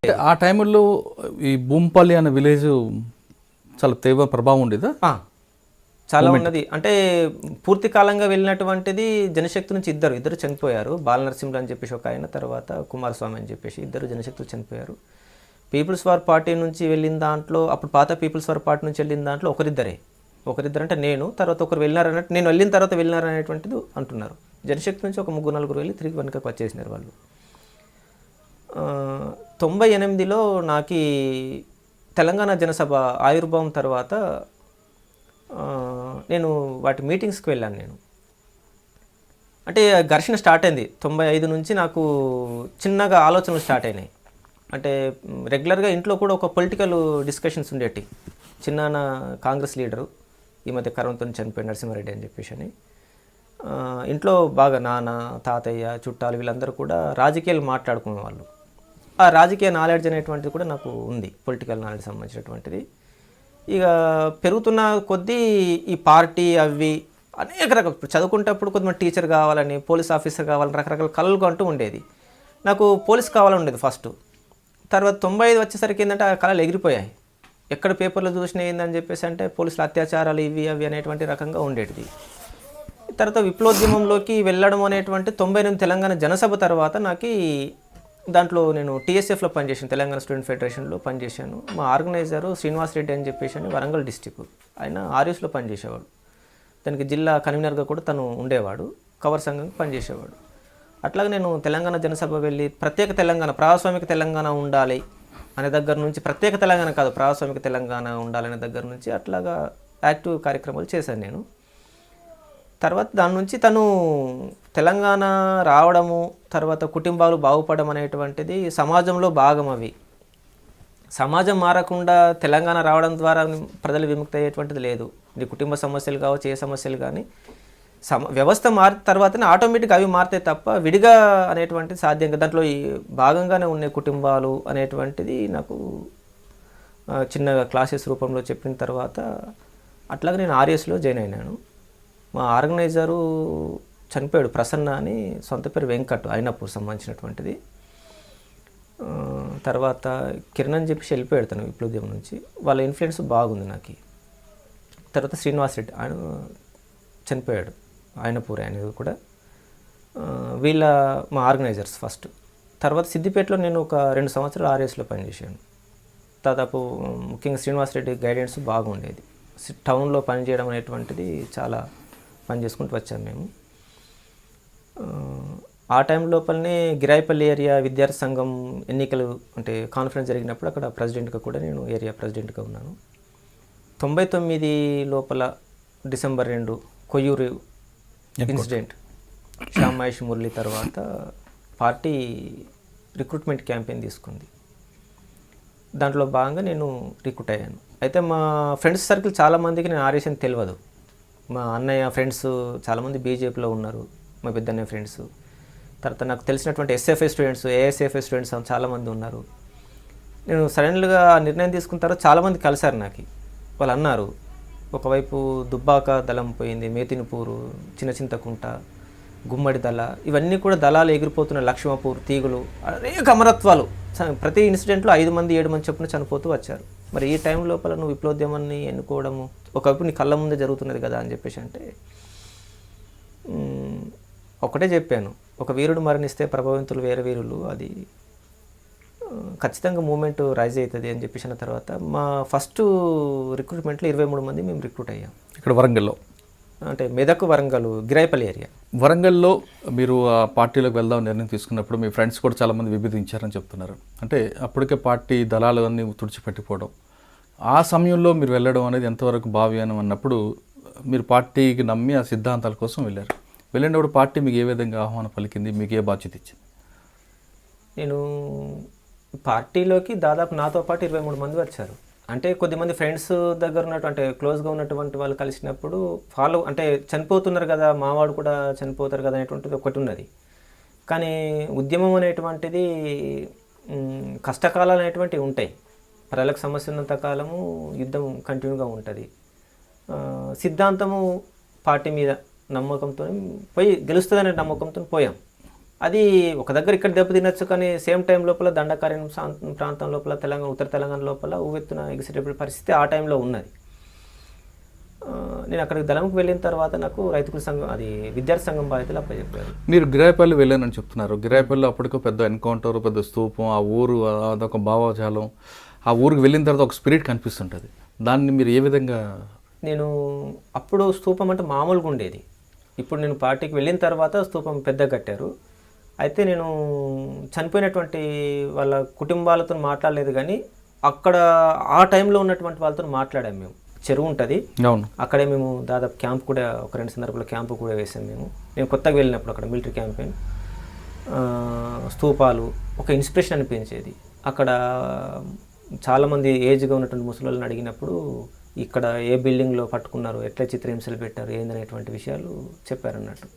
ఆ టైంలో ఈ భూంపల్లి అనే విలేజ్ చాలా తీవ్ర ప్రభావం ఉండేదా? చాలా ఉన్నది. అంటే పూర్తి కాలంగా వెళ్ళినటువంటిది జనశక్తి నుంచి ఇద్దరు చనిపోయారు. బాలనరసింహులు అని చెప్పేసి ఒక ఆయన, తర్వాత కుమారస్వామి అని చెప్పేసి ఇద్దరు జనశక్తులు చనిపోయారు. పీపుల్స్ వార్ పార్టీ నుంచి వెళ్ళిన దాంట్లో, అప్పుడు పాత పీపుల్స్ వార్ పార్టీ నుంచి వెళ్ళిన దాంట్లో ఒకరిద్దరు అంటే నేను, తర్వాత ఒకరు వెళ్ళినారన్నట్టు, నేను వెళ్ళిన తర్వాత వెళ్ళినారనేటువంటిది అంటున్నారు. జనశక్తి నుంచి ఒక 3-4 వెళ్ళి తిరిగి వెనుకకు వచ్చేసినారు వాళ్ళు. 98లో నాకు తెలంగాణ జనసభ ఆవిర్భావం తర్వాత నేను వాటి మీటింగ్స్కి వెళ్ళాను. నేను అంటే ఘర్షణ స్టార్ట్ అయింది 95 నుంచి. నాకు చిన్నగా ఆలోచనలు స్టార్ట్ అయినాయి. అంటే రెగ్యులర్గా ఇంట్లో కూడా ఒక పొలిటికల్ డిస్కషన్స్ ఉండేటి. చిన్నాన్న కాంగ్రెస్ లీడరు, ఈ మధ్య కరోనాతో చనిపోయిన నరసింహారెడ్డి అని చెప్పేసి అని, ఇంట్లో బాగా నాన్న, తాతయ్య, చుట్టాలు వీళ్ళందరూ కూడా రాజకీయాలు మాట్లాడుకునే వాళ్ళు. ఆ రాజకీయ నాలెడ్జ్ అనేటువంటిది కూడా నాకు ఉంది, పొలిటికల్ నాలెడ్జ్ సంబంధించినటువంటిది. ఇక పెరుగుతున్న కొద్దీ ఈ పార్టీ అవి అనేక రకాల చదువుకుంటప్పుడు కొంతమంది టీచర్ కావాలని, పోలీస్ ఆఫీసర్ కావాలని రకరకాల కళలు అంటూ ఉండేది. నాకు పోలీస్ కావాలని ఉండేది ఫస్ట్. తర్వాత 95 వచ్చేసరికి ఏంటంటే ఆ కళలు ఎగిరిపోయాయి. ఎక్కడ పేపర్లో చూసినా ఏందని చెప్పేసి అంటే పోలీసుల అత్యాచారాలు ఇవి అవి అనేటువంటి రకంగా ఉండేటిది. తర్వాత విప్లవోద్యమంలోకి వెళ్ళడం అనేటువంటి 98 తెలంగాణ జనసభ తర్వాత నాకు దాంట్లో నేను టీఎస్ఎఫ్లో పనిచేసాను, తెలంగాణ స్టూడెంట్ ఫెడరేషన్లో పనిచేశాను. మా ఆర్గనైజరు శ్రీనివాస్ రెడ్డి అని చెప్పేసి అని వరంగల్ డిస్టిక్, ఆయన ఆర్యూస్లో పనిచేసేవాడు. దానికి జిల్లా కన్వీనర్గా కూడా తను ఉండేవాడు, కవర్ సంఘంగా పనిచేసేవాడు. అట్లాగే నేను తెలంగాణ జనసభ వెళ్ళి ప్రత్యేక తెలంగాణ, ప్రజాస్వామిక తెలంగాణ ఉండాలి అనే దగ్గర నుంచి, ప్రత్యేక తెలంగాణ కాదు ప్రజాస్వామిక తెలంగాణ ఉండాలనే దగ్గర నుంచి అట్లాగా యాక్టివ్ కార్యక్రమాలు చేశాను నేను. తర్వాత దాని నుంచి తను తెలంగాణ రావడము, తర్వాత కుటుంబాలు బాగుపడడం అనేటువంటిది సమాజంలో భాగం. అవి సమాజం మారకుండా తెలంగాణ రావడం ద్వారా ప్రజలు విముక్తి అయ్యేటువంటిది లేదు. నీ కుటుంబ సమస్యలు కావచ్చు, ఏ సమస్యలు కానీ వ్యవస్థ మారిన తర్వాతనే ఆటోమేటిక్గా అవి మారుతాయి తప్ప విడిగా అనేటువంటిది సాధ్యంగా. దాంట్లో ఈ భాగంగానే ఉన్నాయి కుటుంబాలు అనేటువంటిది నాకు చిన్నగా క్లాసెస్ రూపంలో చెప్పిన తర్వాత అట్లాగే నేను ఆర్ఎస్లో జాయిన్ అయినాను. మా ఆర్గనైజరు చనిపోయాడు, ప్రసన్న అని, సొంత పేరు వెంకట్, అయినప్పుడు సంబంధించినటువంటిది. తర్వాత కిరణ్ అని చెప్పేసి వెళ్ళిపోయాడు తను విప్లవోద్యమం నుంచి. వాళ్ళ ఇన్ఫ్లుయెన్స్ బాగుంది నాకు. తర్వాత శ్రీనివాస్ రెడ్డి ఆయన చనిపోయాడు, ఆయనపూరి అనేది కూడా. వీళ్ళ మా ఆర్గనైజర్స్ ఫస్ట్. తర్వాత సిద్దిపేటలో నేను ఒక 2 సంవత్సరాలు ఆర్ఎస్లో పనిచేశాను. దాదాపు ముఖ్యంగా శ్రీనివాస్ రెడ్డి గైడెన్స్ బాగుండేది. టౌన్లో పనిచేయడం అనేటువంటిది చాలా పని చేసుకుంటూ వచ్చాము మేము. ఆ టైం లోపలనే గిరాయిపల్లి ఏరియా విద్యార్థి సంఘం ఎన్నికలు అంటే కాన్ఫరెన్స్ జరిగినప్పుడు అక్కడ ప్రెసిడెంట్గా కూడా నేను ఏరియా ప్రెసిడెంట్గా ఉన్నాను. 99 లోపల డిసెంబర్ 2 కొయ్యూరు ఇన్సిడెంట్, శ్యామ్ మహేష్ మురళి తర్వాత పార్టీ రిక్రూట్మెంట్ క్యాంపెయిన్ తీసుకుంది. దాంట్లో భాగంగా నేను రిక్రూట్ అయ్యాను. అయితే మా ఫ్రెండ్స్ సర్కిల్ చాలామందికి నేను ఆర్ఎస్ అని తెలియదు. మా అన్నయ్య ఫ్రెండ్స్ చాలామంది బీజేపీలో ఉన్నారు, మా పెద్దన్నయ్య ఫ్రెండ్స్. తర్వాత నాకు తెలిసినటువంటి ఎస్ఎఫ్ఐ స్టూడెంట్స్, ఏఎస్ఎఫ్ఐ స్టూడెంట్స్ చాలామంది ఉన్నారు. నేను సడన్గా నిర్ణయం తీసుకున్న తర్వాత చాలామంది కలిశారు నాకు. వాళ్ళు అన్నారు, ఒకవైపు దుబ్బాక దళం పోయింది, మేతినిపూరు, చిన్న చింతకుంట, గుమ్మడి దళ, ఇవన్నీ కూడా దళాలు ఎగిరిపోతున్న, లక్ష్మపూర్, తీగులు, అనేక అమరత్వాలు. ప్రతి ఇన్సిడెంట్లో 5 మంది 7 మంది చొప్పున చనిపోతూ వచ్చారు. మరి ఈ టైం లోపల నువ్వు విప్లవోద్యమాన్ని ఎన్నుకోవడము, ఒకవైపు నీ కళ్ళ ముందే జరుగుతున్నది కదా అని చెప్పేసి అంటే ఒకటే చెప్పాను, ఒక వీరుడు మరణిస్తే ప్రభావితులు వేరే వీరులు, అది ఖచ్చితంగా మూమెంట్ రైజ్ అవుతుంది అని చెప్పేసి అన్న తర్వాత మా ఫస్ట్ రిక్రూట్మెంట్లో 23 మంది మేము రిక్రూట్ అయ్యాం. ఇక్కడ వరంగల్లో, అంటే మెదక్, వరంగల్, గిరాయిపల్లి ఏరియా. వరంగల్లో మీరు ఆ పార్టీలోకి వెళ్దాం నిర్ణయం తీసుకున్నప్పుడు మీ ఫ్రెండ్స్ కూడా చాలామంది విభేదించారని చెప్తున్నారు. అంటే అప్పటికే పార్టీ దళాలు అన్నీ తుడిచిపెట్టిపోవడం, ఆ సమయంలో మీరు వెళ్ళడం అనేది ఎంతవరకు భావ్యానం అన్నప్పుడు మీరు పార్టీకి నమ్మి ఆ సిద్ధాంతాల కోసం వెళ్ళారు. వెళ్ళినప్పుడు పార్టీ మీకు ఏ విధంగా ఆహ్వానం పలికింది, మీకు ఏ బాధ్యత ఇచ్చింది? నేను పార్టీలోకి దాదాపు నాతో పాటు 23 మంది వచ్చారు. అంటే కొద్దిమంది ఫ్రెండ్స్ దగ్గర ఉన్నటువంటి క్లోజ్గా ఉన్నటువంటి వాళ్ళు కలిసినప్పుడు అంటే చనిపోతున్నారు కదా, మావాడు కూడా చనిపోతారు కదా అనేటువంటిది ఒకటి ఉన్నది. కానీ ఉద్యమం అనేటువంటిది కష్టకాలాలు అనేటువంటివి ఉంటాయి. ప్రజలకు సమస్య ఉన్నంత కాలము యుద్ధం కంటిన్యూగా ఉంటుంది. సిద్ధాంతము పార్టీ మీద నమ్మకంతో పోయి గెలుస్తుందనే నమ్మకంతో పోయాం. అది ఒక దగ్గర ఇక్కడ దెబ్బ తినొచ్చు, కానీ సేమ్ టైం లోపల దండకార్యం ప్రాంతం లోపల ఉత్తర తెలంగాణ లోపల ఊవెత్తున ఎగిసేటప్పుడు పరిస్థితి ఆ టైంలో ఉన్నది. నేను అక్కడికి దళంకి వెళ్ళిన తర్వాత నాకు రైతుల సంఘం, అది విద్యార్థి సంఘం బాధ్యతలు అప్పచెప్పారు. మీరు గిరాయపల్లి వెళ్ళానని చెప్తున్నారు. గిరాయపల్లి అప్పటికో పెద్ద ఎన్కౌంటర్, పెద్ద స్తూపం, ఆ ఊరు అదొక భావజాలం. ఆ ఊరికి వెళ్ళిన తర్వాత ఒక స్పిరిట్ కనిపిస్తుంటుంది. దాన్ని మీరు ఏ విధంగా? నేను అప్పుడు స్తూపం అంటే మామూలుగా ఉండేది. ఇప్పుడు నేను పార్టీకి వెళ్ళిన తర్వాత స్తూపం పెద్దగా కట్టారు. అయితే నేను చనిపోయినటువంటి వాళ్ళ కుటుంబాలతో మాట్లాడలేదు, కానీ అక్కడ ఆ టైంలో ఉన్నటువంటి వాళ్ళతో మాట్లాడాము. మేము చెరువు ఉంటుంది, అవును, అక్కడే మేము దాదాపు క్యాంప్ కూడా ఒక 2 సందర్భాల్లో క్యాంపు కూడా వేసాం. నేను కొత్తగా వెళ్ళినప్పుడు అక్కడ మిలిటరీ క్యాంపెయిన్, స్తూపాలు ఒక ఇన్స్పిరేషన్ అనిపించేది. అక్కడ చాలామంది ఏజ్గా ఉన్నటువంటి ముసలిని అడిగినప్పుడు ఇక్కడ ఏ బిల్డింగ్లో పట్టుకున్నారు, ఎట్లా చిత్రహింసలు పెట్టారు, ఏందనేటువంటి విషయాలు చెప్పారన్నట్టు.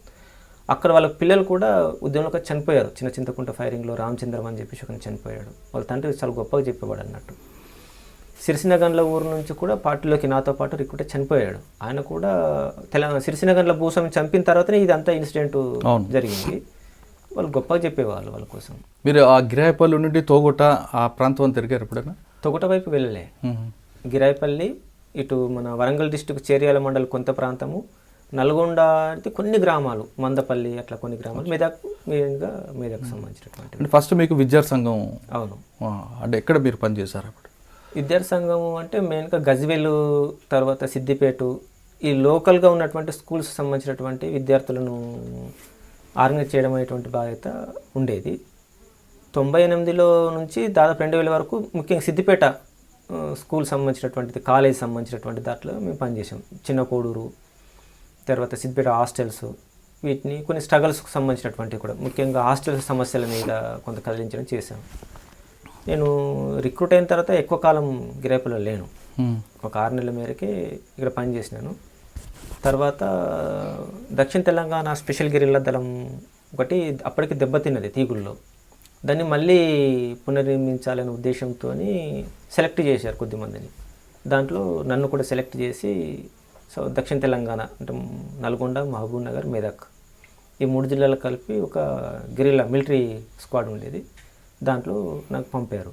అక్కడ వాళ్ళ పిల్లలు కూడా ఉద్యమంలో చనిపోయారు. చింతకుంట ఫైరింగ్లో రామచంద్రం అని చెప్పేసి ఒకరిని చనిపోయాడు. వాళ్ళ తండ్రి చాలా గొప్పగా చెప్పేవాడు అన్నట్టు. సిరిసినగండ్ల ఊరు నుంచి కూడా పార్టీలోకి నాతో పాటు రిక్రూట్ చనిపోయాడు. ఆయన కూడా సిరిసినగండ్ల భూస్వామి చంపిన తర్వాతనే ఇదంతా ఇన్సిడెంట్ జరిగింది. వాళ్ళు గొప్పగా చెప్పేవాళ్ళు వాళ్ళ కోసం. మీరు ఆ గిరాయపల్లి నుండి తోగుట ఆ ప్రాంతం తిరిగారు ఎప్పుడైనా? తోగుట వైపు వెళ్ళలే. గిరాయపల్లి ఇటు మన వరంగల్ డిస్ట్రిక్ట్ చేర్యాల మండలి కొంత ప్రాంతము, నల్గొండ అంటే కొన్ని గ్రామాలు, మందపల్లి అట్లా కొన్ని గ్రామాలు, మెదక్ సంబంధించినటువంటి. ఫస్ట్ మీకు విద్యార్థి సంఘం? అవును. అంటే ఎక్కడ మీరు పనిచేశారు అప్పుడు? విద్యార్థి సంఘం అంటే మెయిన్గా గజ్వేలు, తర్వాత సిద్దిపేట, ఈ లోకల్గా ఉన్నటువంటి స్కూల్స్ సంబంధించినటువంటి విద్యార్థులను ఆర్గనైజ్ చేయడం అనేటువంటి బాధ్యత ఉండేది. 98లో నుంచి దాదాపు 2000 వరకు ముఖ్యంగా సిద్దిపేట స్కూల్ సంబంధించినటువంటిది, కాలేజ్ సంబంధించినటువంటి దాంట్లో మేము పనిచేసాం. చిన్న కోడూరు, తర్వాత సిద్దిపేట హాస్టల్స్, వీటిని కొన్ని స్ట్రగల్స్కి సంబంధించినటువంటివి కూడా, ముఖ్యంగా హాస్టల్ సమస్యల మీద కొంత కదిలించడం చేశాం. నేను రిక్రూట్ అయిన తర్వాత ఎక్కువ కాలం గిరాయపల్లిలో లేను, ఒక 6 నెలల మేరకే ఇక్కడ పనిచేసినాను. తర్వాత దక్షిణ తెలంగాణ స్పెషల్ గెరిల్లా దళం ఒకటి అప్పటికి దెబ్బతిన్నది తీగుల్లో. దాన్ని మళ్ళీ పునర్నిర్మించాలనే ఉద్దేశంతో సెలెక్ట్ చేశారు కొద్దిమందిని. దాంట్లో నన్ను కూడా సెలెక్ట్ చేసి దక్షిణ తెలంగాణ అంటే నల్గొండ, మహబూబ్ నగర్, మెదక్ ఈ 3 జిల్లాలు కలిపి ఒక గెరిల్లా మిలిటరీ స్క్వాడ్ ఉండేది. దాంట్లో నాకు పంపారు.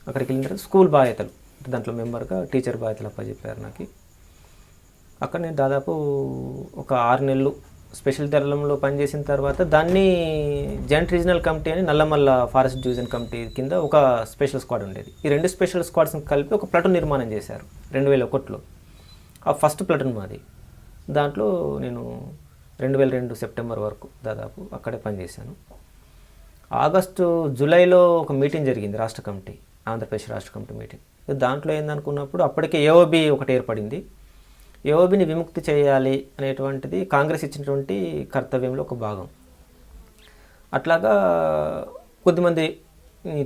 అక్కడికి వెళ్ళిన తర్వాత స్కూల్ బాధ్యతలు, దాంట్లో మెంబర్గా టీచర్ బాధ్యతలు అప్పచెప్పారు నాకు. అక్కడ నేను దాదాపు ఒక 6 నెలలు స్పెషల్ దళంలో పనిచేసిన తర్వాత దాన్ని జాయింట్ రీజనల్ కమిటీ అని నల్లమల్ల ఫారెస్ట్ డివిజన్ కమిటీ కింద ఒక స్పెషల్ స్క్వాడ్ ఉండేది. ఈ 2 స్పెషల్ స్క్వాడ్స్ని కలిపి ఒక ప్లటూన్ నిర్మాణం చేశారు 2001లో. ఆ ఫస్ట్ ప్లటూన్ మాది. దాంట్లో నేను 2002 సెప్టెంబర్ వరకు దాదాపు అక్కడే పనిచేశాను. జూలైలో ఒక మీటింగ్ జరిగింది, రాష్ట్ర కమిటీ, ఆంధ్రప్రదేశ్ రాష్ట్ర కమిటీ మీటింగ్. దాంట్లో ఏందనుకున్నప్పుడు అప్పటికే ఏఓబి ఒకటి ఏర్పడింది. ఏఓబిని విముక్తి చేయాలి అనేటువంటిది కాంగ్రెస్ ఇచ్చినటువంటి కర్తవ్యంలో ఒక భాగం. అట్లాగా కొద్దిమంది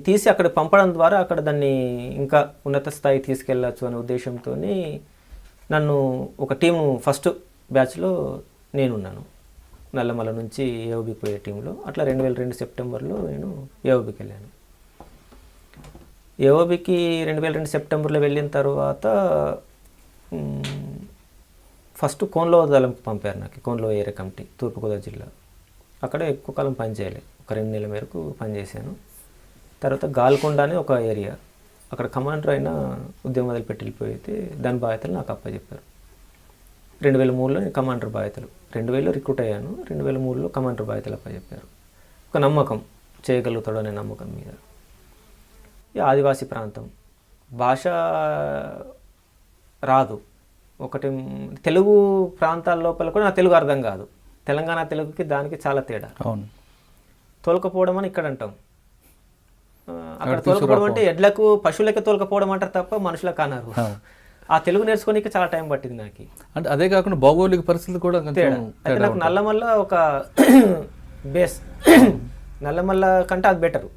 తీసి అక్కడ పంపడం ద్వారా అక్కడ దాన్ని ఇంకా ఉన్నత స్థాయికి తీసుకెళ్ళచ్చు అనే ఉద్దేశంతో నన్ను ఒక టీము ఫస్ట్ బ్యాచ్లో నేనున్నాను. నల్లమల నుంచి ఏఓబి పోయే టీంలో. అట్లా 2002 సెప్టెంబర్లో నేను ఏఓబికి వెళ్ళాను. ఏఓబికి 2002 సెప్టెంబర్లో వెళ్ళిన తర్వాత ఫస్ట్ కోన్లో దళంకి పంపారు నాకు, కోన్లో ఏరియా కమిటీ, తూర్పుగోదావరి జిల్లా. అక్కడ ఎక్కువ కాలం పనిచేయలే, ఒక 2 నెలల మేరకు పనిచేశాను. తర్వాత గాల్కొండ అని ఒక ఏరియా, అక్కడ కమాండర్ అయినా ఉద్యమం మొదలుపెట్టి వెళ్ళిపోయితే దాని బాధ్యతలు నాకు అప్పచెప్పారు. 2003లో కమాండర్ బాధ్యతలు, 2000లో రిక్రూట్ అయ్యాను, 2003లో కమాండర్ బాధ్యతలు అప్పచెప్పారు. ఒక నమ్మకం, చేయగలుగుతాడు అనే నమ్మకం మీద. ఆదివాసీ ప్రాంతం, భాష రాదు. ఒకటి తెలుగు ప్రాంతాల లోపల కూడా నా తెలుగు అర్థం కాదు. తెలంగాణ తెలుగుకి దానికి చాలా తేడా. అవును. తోలుకపోవడం అని ఇక్కడ అంటాం, అక్కడ తోలుకపోవడం అంటే ఎడ్లకు పశువులకే తోలుకపోవడం అంటారు తప్ప మనుషులకు అన్నారు. ఆ తెలుగు నేర్చుకోనికి చాలా టైం పట్టింది నాకు. అంటే అదే కాకుండా భౌగోళిక పరిస్థితులు కూడా తేడా. అయితే నాకు నల్లమల్ల ఒక బేస్, నల్లమల్ల కంటే అది బెటరు.